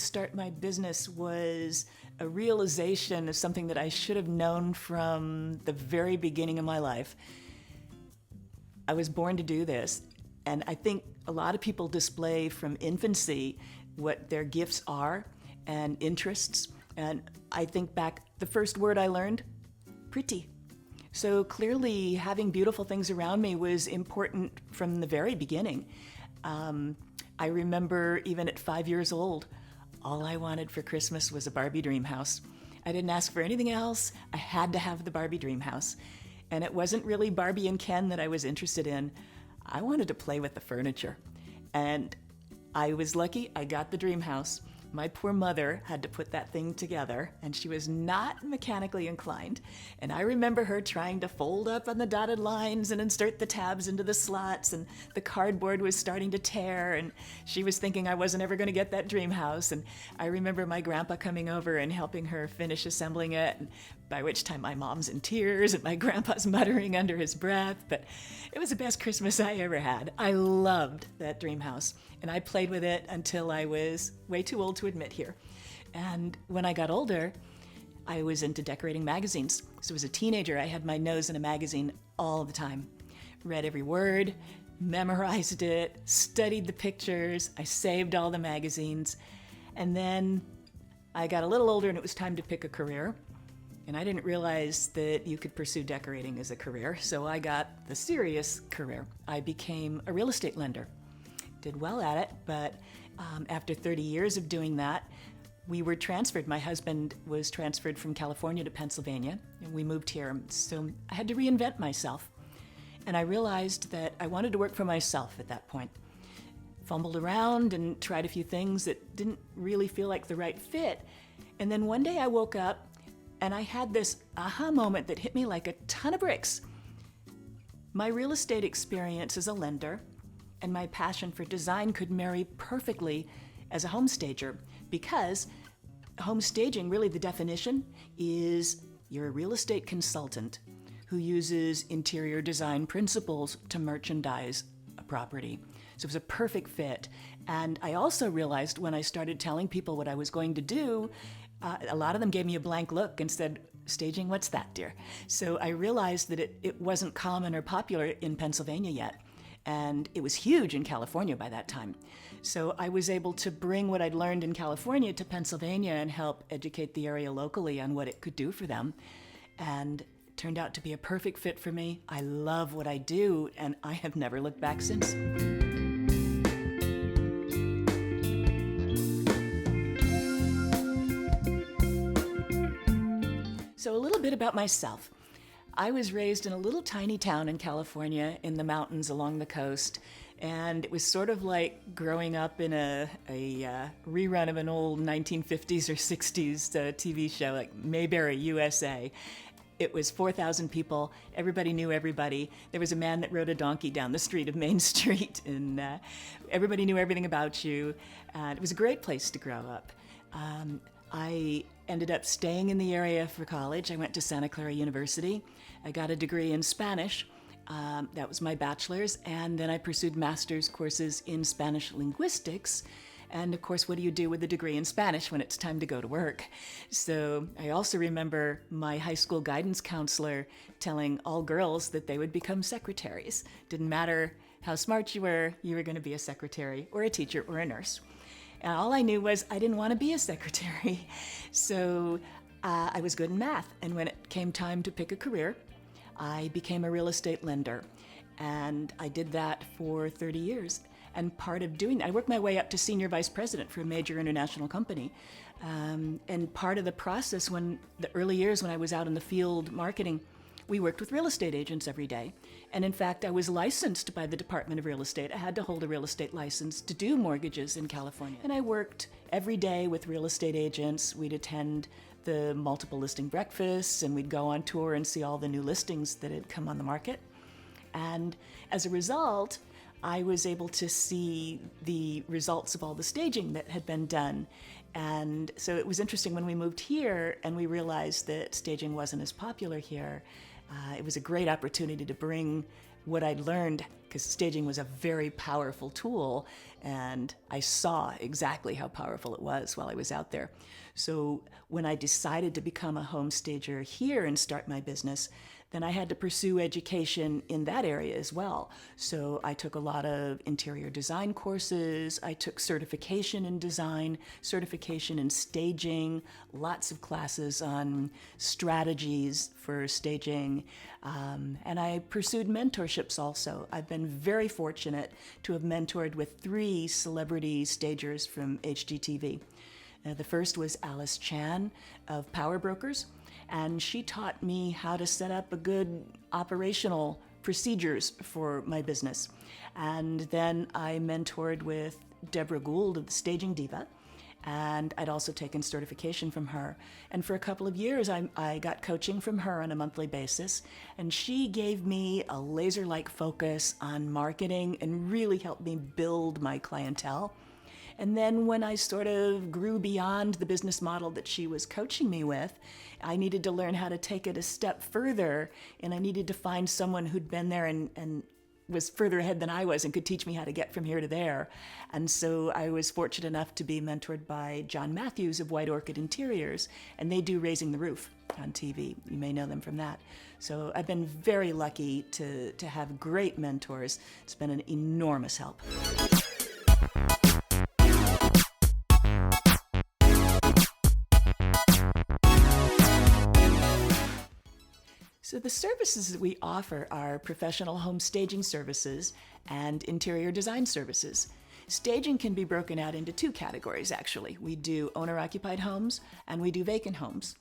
start my business was a realization of something that I should have known from the very beginning of my life. I was born to do this, and I think a lot of people display from infancy what their gifts are and interests. And I think back, the first word I learned, pretty. So clearly having beautiful things around me was important from the very beginning. I remember even at 5 years old, all I wanted for Christmas was a Barbie dream house. I didn't ask for anything else. I had to have the Barbie dream house. And it wasn't really Barbie and Ken that I was interested in. I wanted to play with the furniture. And I was lucky I got the dream house. My poor mother had to put that thing together, and she was not mechanically inclined. And I remember her trying to fold up on the dotted lines and insert the tabs into the slots, and the cardboard was starting to tear, and she was thinking I wasn't ever going to get that dream house. And I remember my grandpa coming over and helping her finish assembling it, and by which time my mom's in tears and my grandpa's muttering under his breath. But it was the best Christmas I ever had. I loved that dream house, and I played with it until I was way too old to admit here. And when I got older, I was into decorating magazines. So as a teenager, I had my nose in a magazine all the time. Read every word, memorized it, studied the pictures, I saved all the magazines. And then I got a little older and it was time to pick a career. And I didn't realize that you could pursue decorating as a career, so I got the serious career. I became a real estate lender. Did well at it, but after 30 years of doing that, we were transferred. My husband was transferred from California to Pennsylvania, and we moved here. So I had to reinvent myself. And I realized that I wanted to work for myself at that point. Fumbled around and tried a few things that didn't really feel like the right fit. And then one day I woke up and I had this aha moment that hit me like a ton of bricks. My real estate experience as a lender and my passion for design could marry perfectly as a home stager, because home staging, really the definition is you're a real estate consultant who uses interior design principles to merchandise a property. So it was a perfect fit. And I also realized when I started telling people what I was going to do, a lot of them gave me a blank look and said, "Staging, what's that, dear?" So I realized that it wasn't common or popular in Pennsylvania yet. And it was huge in California by that time. So I was able to bring what I'd learned in California to Pennsylvania and help educate the area locally on what it could do for them. And it turned out to be a perfect fit for me. I love what I do, and I have never looked back since. So a little bit about myself. I was raised in a little tiny town in California in the mountains along the coast, and it was sort of like growing up in a rerun of an old 1950s or 60s TV show like Mayberry, USA. It was 4,000 people. Everybody knew everybody. There was a man that rode a donkey down the street of Main Street, and everybody knew everything about you. And it was a great place to grow up. I ended up staying in the area for college. I went to Santa Clara University. I got a degree in Spanish. That was my bachelor's. And then I pursued master's courses in Spanish linguistics. And of course, what do you do with a degree in Spanish when it's time to go to work? So I also remember my high school guidance counselor telling all girls that they would become secretaries. Didn't matter how smart you were going to be a secretary or a teacher or a nurse. And all I knew was I didn't want to be a secretary. So I was good in math. And when it came time to pick a career, I became a real estate lender. And I did that for 30 years. And part of doing that, I worked my way up to senior vice president for a major international company. And part of the process, when the early years when I was out in the field marketing, we worked with real estate agents every day. And in fact, I was licensed by the Department of Real Estate. I had to hold a real estate license to do mortgages in California. And I worked every day with real estate agents. We'd attend the multiple listing breakfasts, and we'd go on tour and see all the new listings that had come on the market. And as a result, I was able to see the results of all the staging that had been done. And so it was interesting when we moved here and we realized that staging wasn't as popular here. It was a great opportunity to bring what I'd learned, because staging was a very powerful tool, and I saw exactly how powerful it was while I was out there. So when I decided to become a home stager here and start my business, then I had to pursue education in that area as well. So I took a lot of interior design courses, I took certification in design, certification in staging, lots of classes on strategies for staging, and I pursued mentorships also. I've been very fortunate to have mentored with 3 celebrity stagers from HGTV. The first was Alice Chan of Power Brokers, and she taught me how to set up a good operational procedures for my business. And then I mentored with Deborah Gould of the Staging Diva, and I'd also taken certification from her. And for a couple of years, I got coaching from her on a monthly basis, and she gave me a laser-like focus on marketing and really helped me build my clientele. And then when I sort of grew beyond the business model that she was coaching me with, I needed to learn how to take it a step further, and I needed to find someone who'd been there and was further ahead than I was and could teach me how to get from here to there. And so I was fortunate enough to be mentored by John Matthews of White Orchid Interiors, and they do Raising the Roof on TV. You may know them from that. So I've been very lucky to have great mentors. It's been an enormous help. So the services that we offer are professional home staging services and interior design services. Staging can be broken out into 2 categories, actually. We do owner-occupied homes and we do vacant homes.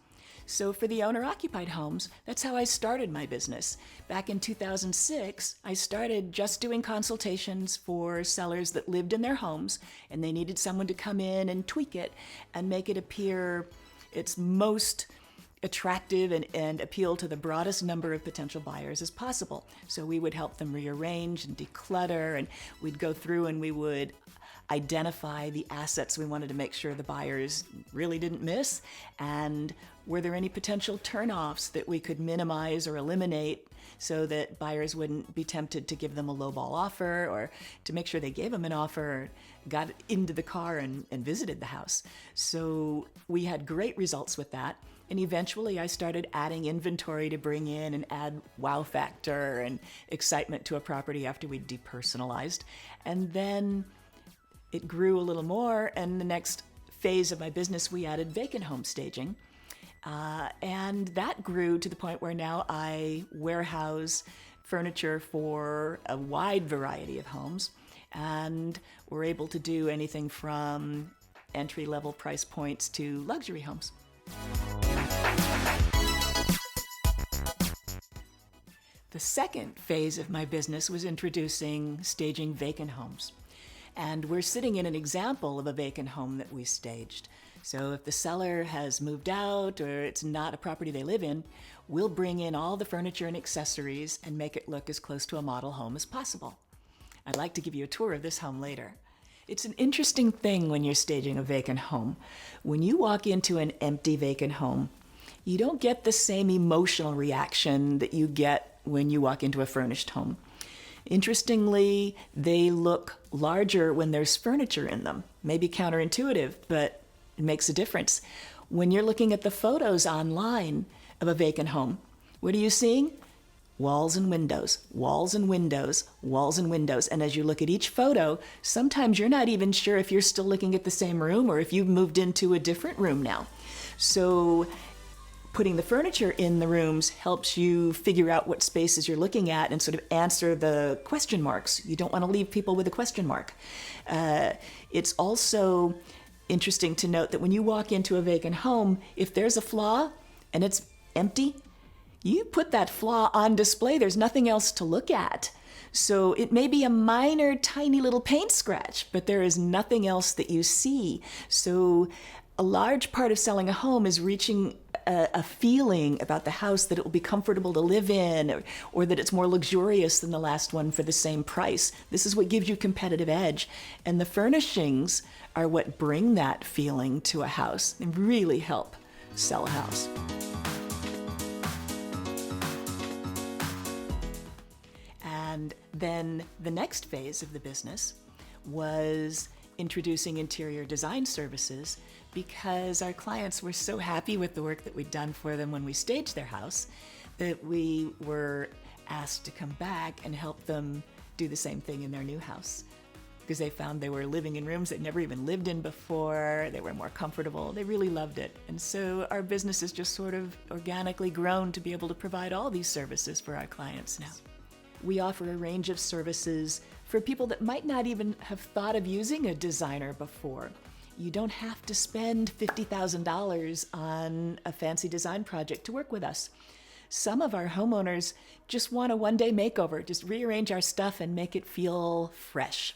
So for the owner-occupied homes, that's how I started my business. Back in 2006, I started just doing consultations for sellers that lived in their homes, and they needed someone to come in and tweak it and make it appear its most attractive and appeal to the broadest number of potential buyers as possible. So we would help them rearrange and declutter, and we'd go through and we would identify the assets we wanted to make sure the buyers really didn't miss, and were there any potential turnoffs that we could minimize or eliminate so that buyers wouldn't be tempted to give them a lowball offer, or to make sure they gave them an offer, got into the car and visited the house. So we had great results with that. And eventually I started adding inventory to bring in and add wow factor and excitement to a property after we'd depersonalized. And then it grew a little more, and the next phase of my business, we added vacant home staging. And that grew to the point where now I warehouse furniture for a wide variety of homes. And we're able to do anything from entry-level price points to luxury homes. The second phase of my business was introducing staging vacant homes. And we're sitting in an example of a vacant home that we staged. So if the seller has moved out or it's not a property they live in, we'll bring in all the furniture and accessories and make it look as close to a model home as possible. I'd like to give you a tour of this home later. It's an interesting thing when you're staging a vacant home. When you walk into an empty vacant home, you don't get the same emotional reaction that you get when you walk into a furnished home. Interestingly, they look larger when there's furniture in them. Maybe counterintuitive, but it makes a difference. When you're looking at the photos online of a vacant home, what are you seeing? Walls and windows, walls and windows, walls and windows. And as you look at each photo, sometimes you're not even sure if you're still looking at the same room or if you've moved into a different room now. So putting the furniture in the rooms helps you figure out what spaces you're looking at and sort of answer the question marks. You don't want to leave people with a question mark. It's also interesting to note that when you walk into a vacant home, if there's a flaw and it's empty, you put that flaw on display. There's nothing else to look at. So it may be a minor, tiny little paint scratch, but there is nothing else that you see. So a large part of selling a home is reaching a feeling about the house that it will be comfortable to live in, or that it's more luxurious than the last one for the same price. This is what gives you competitive edge. And the furnishings are what bring that feeling to a house and really help sell a house. Then the next phase of the business was introducing interior design services because our clients were so happy with the work that we'd done for them when we staged their house that we were asked to come back and help them do the same thing in their new house, because they found they were living in rooms they'd never even lived in before. They were more comfortable. They really loved it. And so our business has just sort of organically grown to be able to provide all these services for our clients now. We offer a range of services for people that might not even have thought of using a designer before. You don't have to spend $50,000 on a fancy design project to work with us. Some of our homeowners just want a one-day makeover, just rearrange our stuff and make it feel fresh.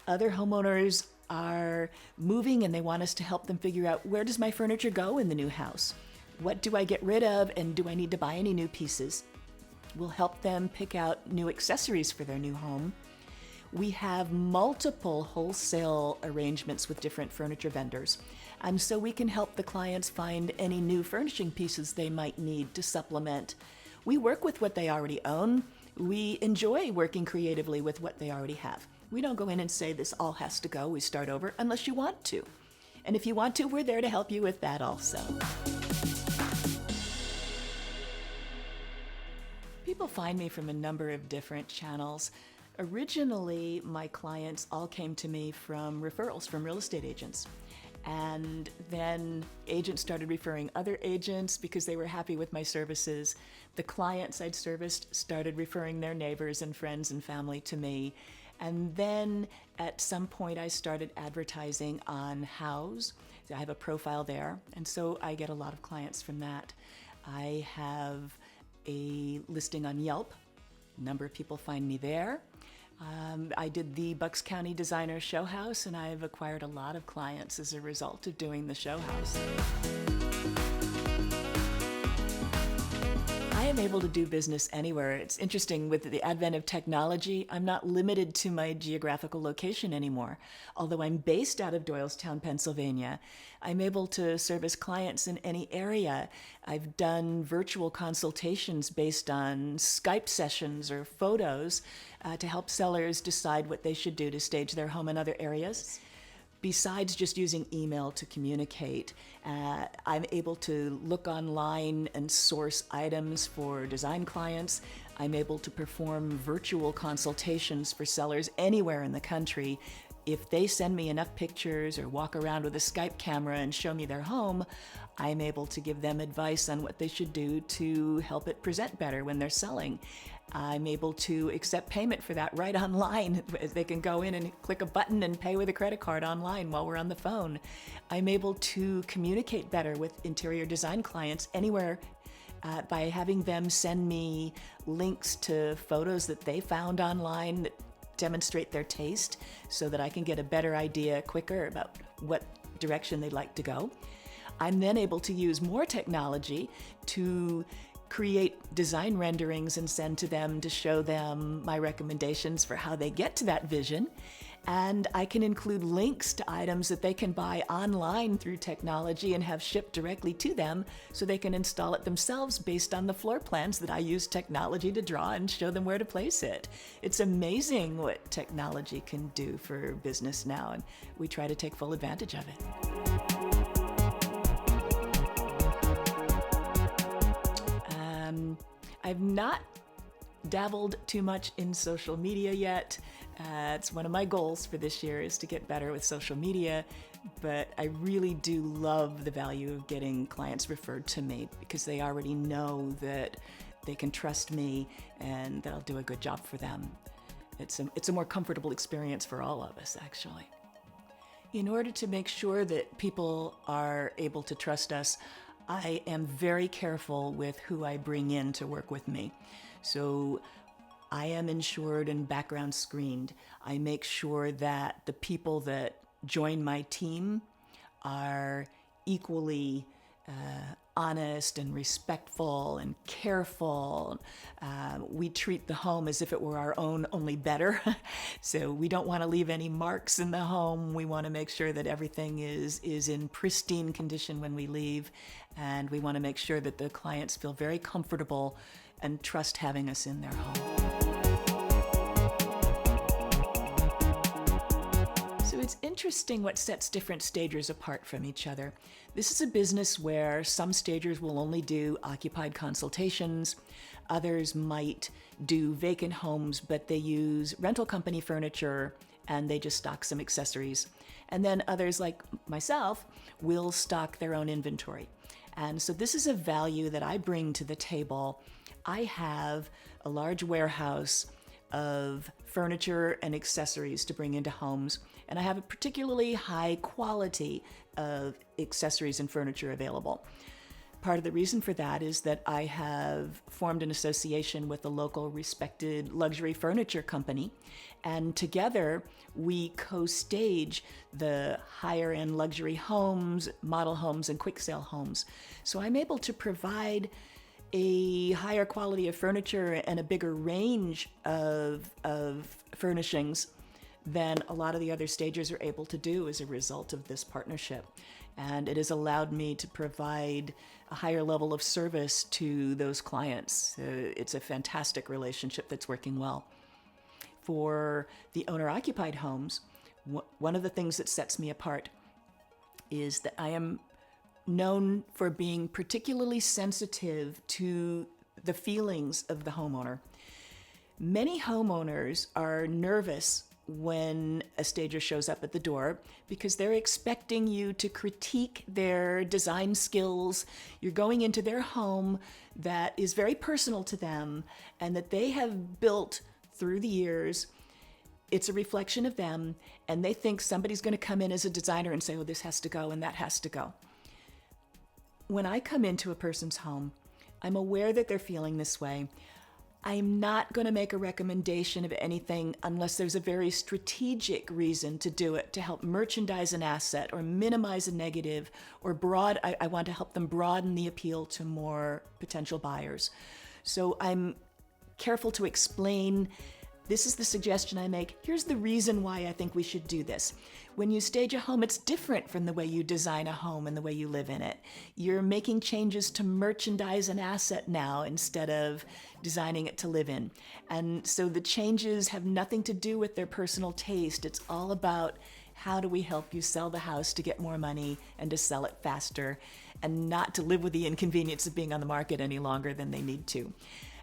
Other homeowners are moving and they want us to help them figure out, where does my furniture go in the new house? What do I get rid of, and do I need to buy any new pieces? We'll help them pick out new accessories for their new home. We have multiple wholesale arrangements with different furniture vendors, and so we can help the clients find any new furnishing pieces they might need to supplement. We work with what they already own. We enjoy working creatively with what they already have. We don't go in and say this all has to go, we start over, unless you want to. And if you want to, we're there to help you with that also. People find me from a number of different channels. Originally, my clients all came to me from referrals from real estate agents. And then agents started referring other agents because they were happy with my services. The clients I'd serviced started referring their neighbors and friends and family to me. And then at some point I started advertising on Houzz. I have a profile there, and so I get a lot of clients from that. I have a listing on Yelp. A number of people find me there. I did the Bucks County Designer Show House, and I've acquired a lot of clients as a result of doing the show house. I am able to do business anywhere. It's interesting, with the advent of technology, I'm not limited to my geographical location anymore. Although I'm based out of Doylestown, Pennsylvania, I'm able to service clients in any area. I've done virtual consultations based on Skype sessions or photos to help sellers decide what they should do to stage their home in other areas. Besides just using email to communicate, I'm able to look online and source items for design clients. I'm able to perform virtual consultations for sellers anywhere in the country. If they send me enough pictures or walk around with a Skype camera and show me their home, I'm able to give them advice on what they should do to help it present better when they're selling. I'm able to accept payment for that right online. They can go in and click a button and pay with a credit card online while we're on the phone. I'm able to communicate better with interior design clients anywhere by having them send me links to photos that they found online that demonstrate their taste, so that I can get a better idea quicker about what direction they'd like to go. I'm then able to use more technology to create design renderings and send to them to show them my recommendations for how they get to that vision. And I can include links to items that they can buy online through technology and have shipped directly to them, so they can install it themselves based on the floor plans that I use technology to draw and show them where to place it. It's amazing what technology can do for business now, and we try to take full advantage of it. I've not dabbled too much in social media yet. It's one of my goals for this year, is to get better with social media, but I really do love the value of getting clients referred to me, because they already know that they can trust me and that I'll do a good job for them. It's a more comfortable experience for all of us, actually. In order to make sure that people are able to trust us, I am very careful with who I bring in to work with me. So I am insured and background screened. I make sure that the people that join my team are equally honest and respectful and careful. We treat the home as if it were our own, only better. So we don't want to leave any marks in the home. We want to make sure that everything is in pristine condition when we leave. And we want to make sure that the clients feel very comfortable and trust having us in their home. it's interesting what sets different stagers apart from each other. This is a business where some stagers will only do occupied consultations. Others might do vacant homes, but they use rental company furniture and they just stock some accessories. And then others, like myself, will stock their own inventory. And so this is a value that I bring to the table. I have a large warehouse of furniture and accessories to bring into homes, and I have a particularly high quality of accessories and furniture available. Part of the reason for that is that I have formed an association with a local respected luxury furniture company, and together we co-stage the higher end luxury homes, model homes, and quick sale homes. So I'm able to provide a higher quality of furniture and a bigger range of furnishings than a lot of the other stagers are able to do as a result of this partnership. And it has allowed me to provide a higher level of service to those clients. It's a fantastic relationship that's working well. For the owner-occupied homes, one of the things that sets me apart is that I am known for being particularly sensitive to the feelings of the homeowner. Many homeowners are nervous when a stager shows up at the door because they're expecting you to critique their design skills. You're going into their home that is very personal to them and that they have built through the years. It's a reflection of them, and they think somebody's going to come in as a designer and say, oh, this has to go and that has to go. When I come into a person's home, I'm aware that they're feeling this way. I'm not going to make a recommendation of anything unless there's a very strategic reason to do it, to help merchandise an asset or minimize a negative, or I want to help them broaden the appeal to more potential buyers. So I'm careful to explain, this is the suggestion I make. Here's the reason why I think we should do this. When you stage a home, it's different from the way you design a home and the way you live in it. You're making changes to merchandise an asset now instead of designing it to live in. And so the changes have nothing to do with their personal taste. It's all about how do we help you sell the house to get more money and to sell it faster and not to live with the inconvenience of being on the market any longer than they need to.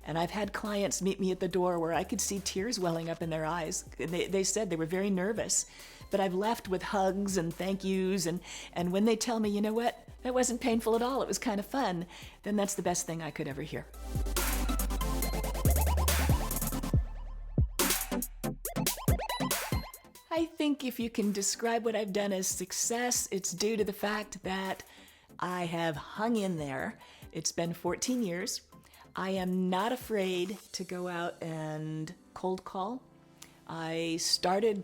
And I've had clients meet me at the door where I could see tears welling up in their eyes. They said they were very nervous, but I've left with hugs and thank yous. And when they tell me, you know what, that wasn't painful at all, it was kind of fun, then that's the best thing I could ever hear. I think if you can describe what I've done as success, it's due to the fact that I have hung in there. It's been 14 years. I am not afraid to go out and cold call. I started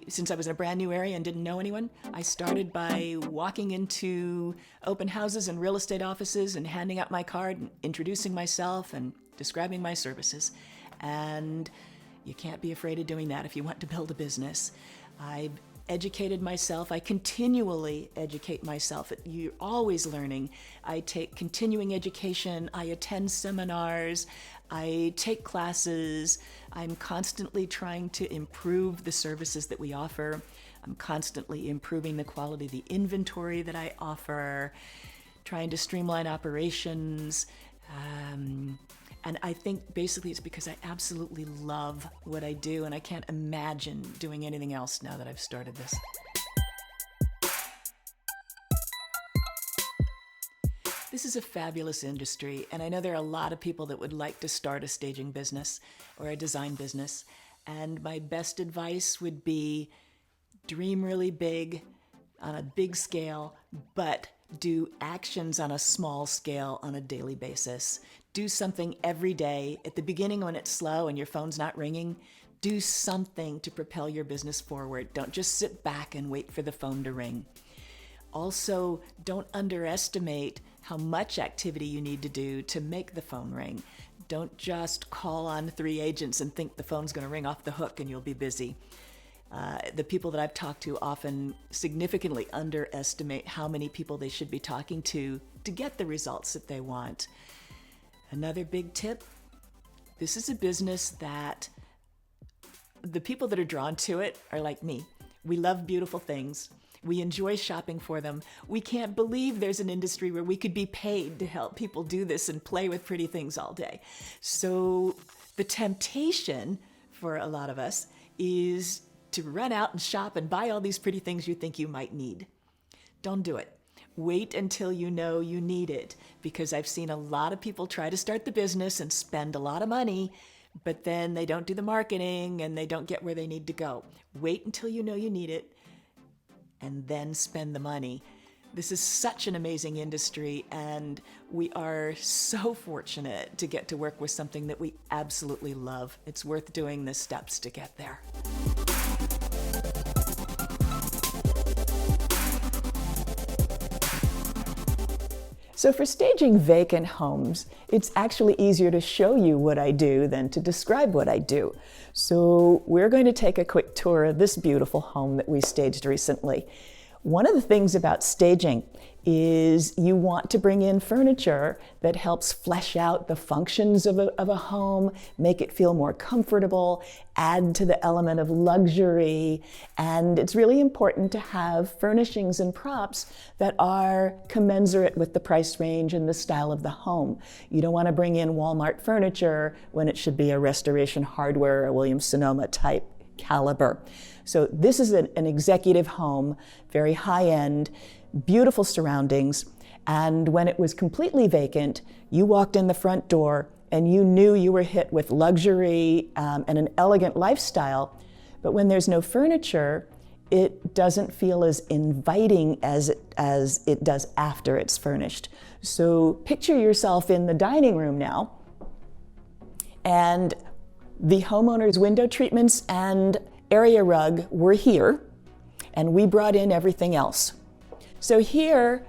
since I was in a brand new area and didn't know anyone, I started by walking into open houses and real estate offices and handing out my card and introducing myself and describing my services. And you can't be afraid of doing that if you want to build a business. I've educated myself. I continually educate myself. You're always learning. I take continuing education. I attend seminars. I take classes. I'm constantly trying to improve the services that we offer. I'm constantly improving the quality of the inventory that I offer, trying to streamline operations. And I think basically it's because I absolutely love what I do, and I can't imagine doing anything else now that I've started this. This is a fabulous industry, and I know there are a lot of people that would like to start a staging business or a design business. And my best advice would be dream really big on a big scale, but do actions on a small scale on a daily basis. Do something every day. At the beginning when it's slow and your phone's not ringing, do something to propel your business forward. Don't just sit back and wait for the phone to ring. Also, don't underestimate how much activity you need to do to make the phone ring. Don't just call on 3 agents and think the phone's going to ring off the hook and you'll be busy. The people that I've talked to often significantly underestimate how many people they should be talking to get the results that they want. Another big tip, this is a business that the people that are drawn to it are like me. We love beautiful things. We enjoy shopping for them. We can't believe there's an industry where we could be paid to help people do this and play with pretty things all day. So the temptation for a lot of us is to run out and shop and buy all these pretty things you think you might need. Don't do it. Wait until you know you need it, because I've seen a lot of people try to start the business and spend a lot of money, but then they don't do the marketing and they don't get where they need to go. Wait until you know you need it and then spend the money. This is such an amazing industry, and we are so fortunate to get to work with something that we absolutely love. It's worth doing the steps to get there. So for staging vacant homes, it's actually easier to show you what I do than to describe what I do. So we're going to take a quick tour of this beautiful home that we staged recently. One of the things about staging is you want to bring in furniture that helps flesh out the functions of a home, make it feel more comfortable, add to the element of luxury, and it's really important to have furnishings and props that are commensurate with the price range and the style of the home. You don't want to bring in Walmart furniture when it should be a Restoration Hardware or Williams-Sonoma type caliber. So this is an executive home, very high-end, beautiful surroundings, and when it was completely vacant, you walked in the front door and you knew you were hit with luxury and an elegant lifestyle. But when there's no furniture, it doesn't feel as inviting as it does after it's furnished. So picture yourself in the dining room now, and the homeowner's window treatments and area rug were here, and we brought in everything else. So here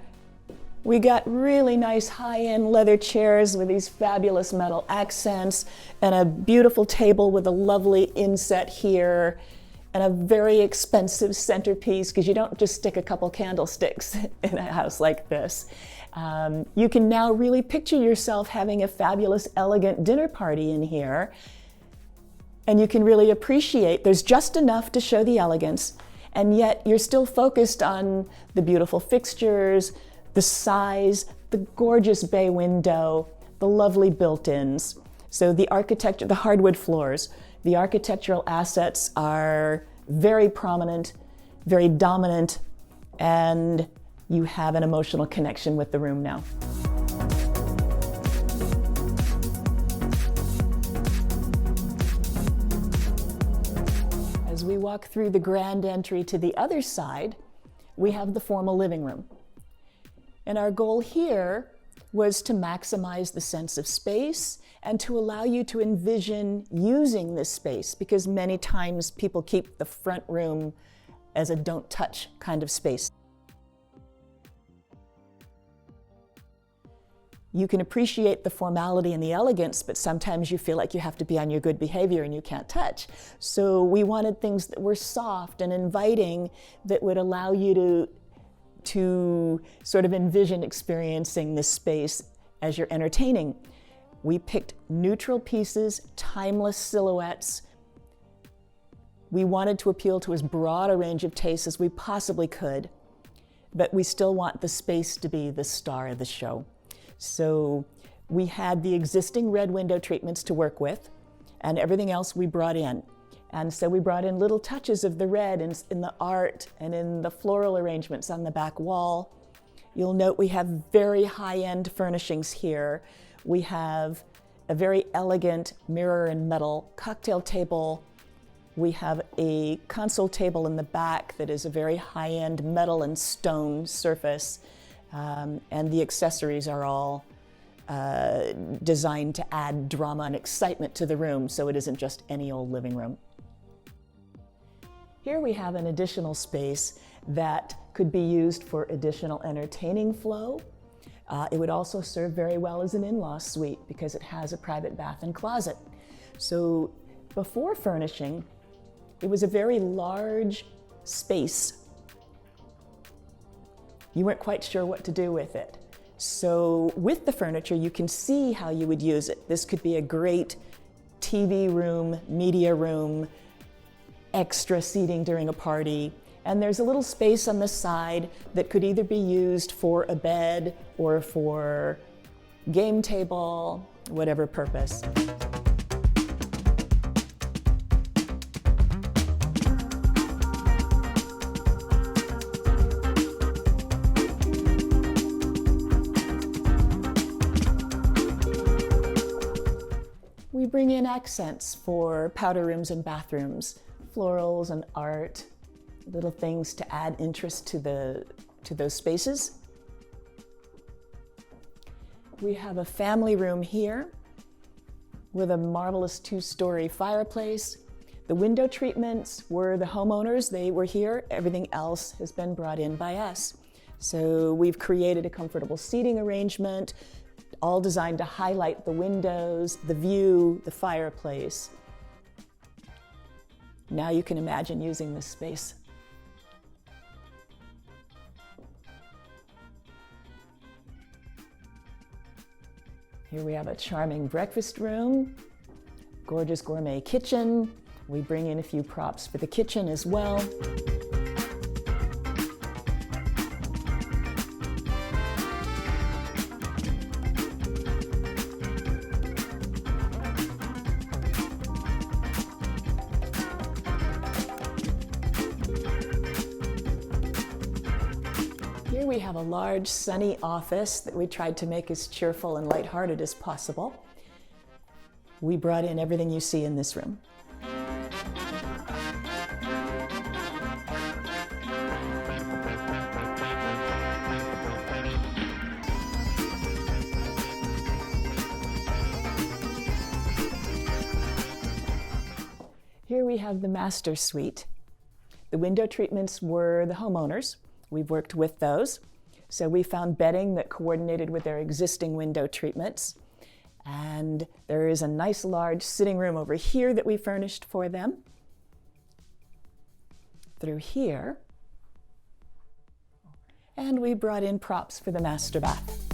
we got really nice high-end leather chairs with these fabulous metal accents, and a beautiful table with a lovely inset here, and a very expensive centerpiece, because you don't just stick a couple candlesticks in a house like this. You can now really picture yourself having a fabulous, elegant dinner party in here. And you can really appreciate, there's just enough to show the elegance, and yet you're still focused on the beautiful fixtures, the size, the gorgeous bay window, the lovely built-ins. So the architecture, the hardwood floors, the architectural assets are very prominent, very dominant, and you have an emotional connection with the room now. As we walk through the grand entry to the other side, we have the formal living room. And our goal here was to maximize the sense of space and to allow you to envision using this space, because many times people keep the front room as a don't touch kind of space. You can appreciate the formality and the elegance, but sometimes you feel like you have to be on your good behavior and you can't touch. So we wanted things that were soft and inviting that would allow you to sort of envision experiencing this space as you're entertaining. We picked neutral pieces, timeless silhouettes. We wanted to appeal to as broad a range of tastes as we possibly could, but we still want the space to be the star of the show. So we had the existing red window treatments to work with, and everything else we brought in. And so we brought in little touches of the red in the art and in the floral arrangements on the back wall. You'll note we have very high-end furnishings here. We have a very elegant mirror and metal cocktail table. We have a console table in the back that is a very high-end metal and stone surface. And the accessories are all designed to add drama and excitement to the room, so it isn't just any old living room. Here we have an additional space that could be used for additional entertaining flow. It would also serve very well as an in-law suite because it has a private bath and closet. So before furnishing, it was a very large space. You weren't quite sure what to do with it. So with the furniture, you can see how you would use it. This could be a great TV room, media room, extra seating during a party. And there's a little space on the side that could either be used for a bed or for game table, whatever purpose. We bring in accents for powder rooms and bathrooms, florals and art, little things to add interest to those spaces. We have a family room here with a marvelous 2-story fireplace. The window treatments were the homeowners, they were here. Everything else has been brought in by us. So we've created a comfortable seating arrangement, all designed to highlight the windows, the view, the fireplace. Now you can imagine using this space. Here we have a charming breakfast room, gorgeous gourmet kitchen. We bring in a few props for the kitchen as well. Here we have a large, sunny office that we tried to make as cheerful and lighthearted as possible. We brought in everything you see in this room. Here we have the master suite. The window treatments were the homeowners. We've worked with those. So we found bedding that coordinated with their existing window treatments. And there is a nice large sitting room over here that we furnished for them. Through here. And we brought in props for the master bath.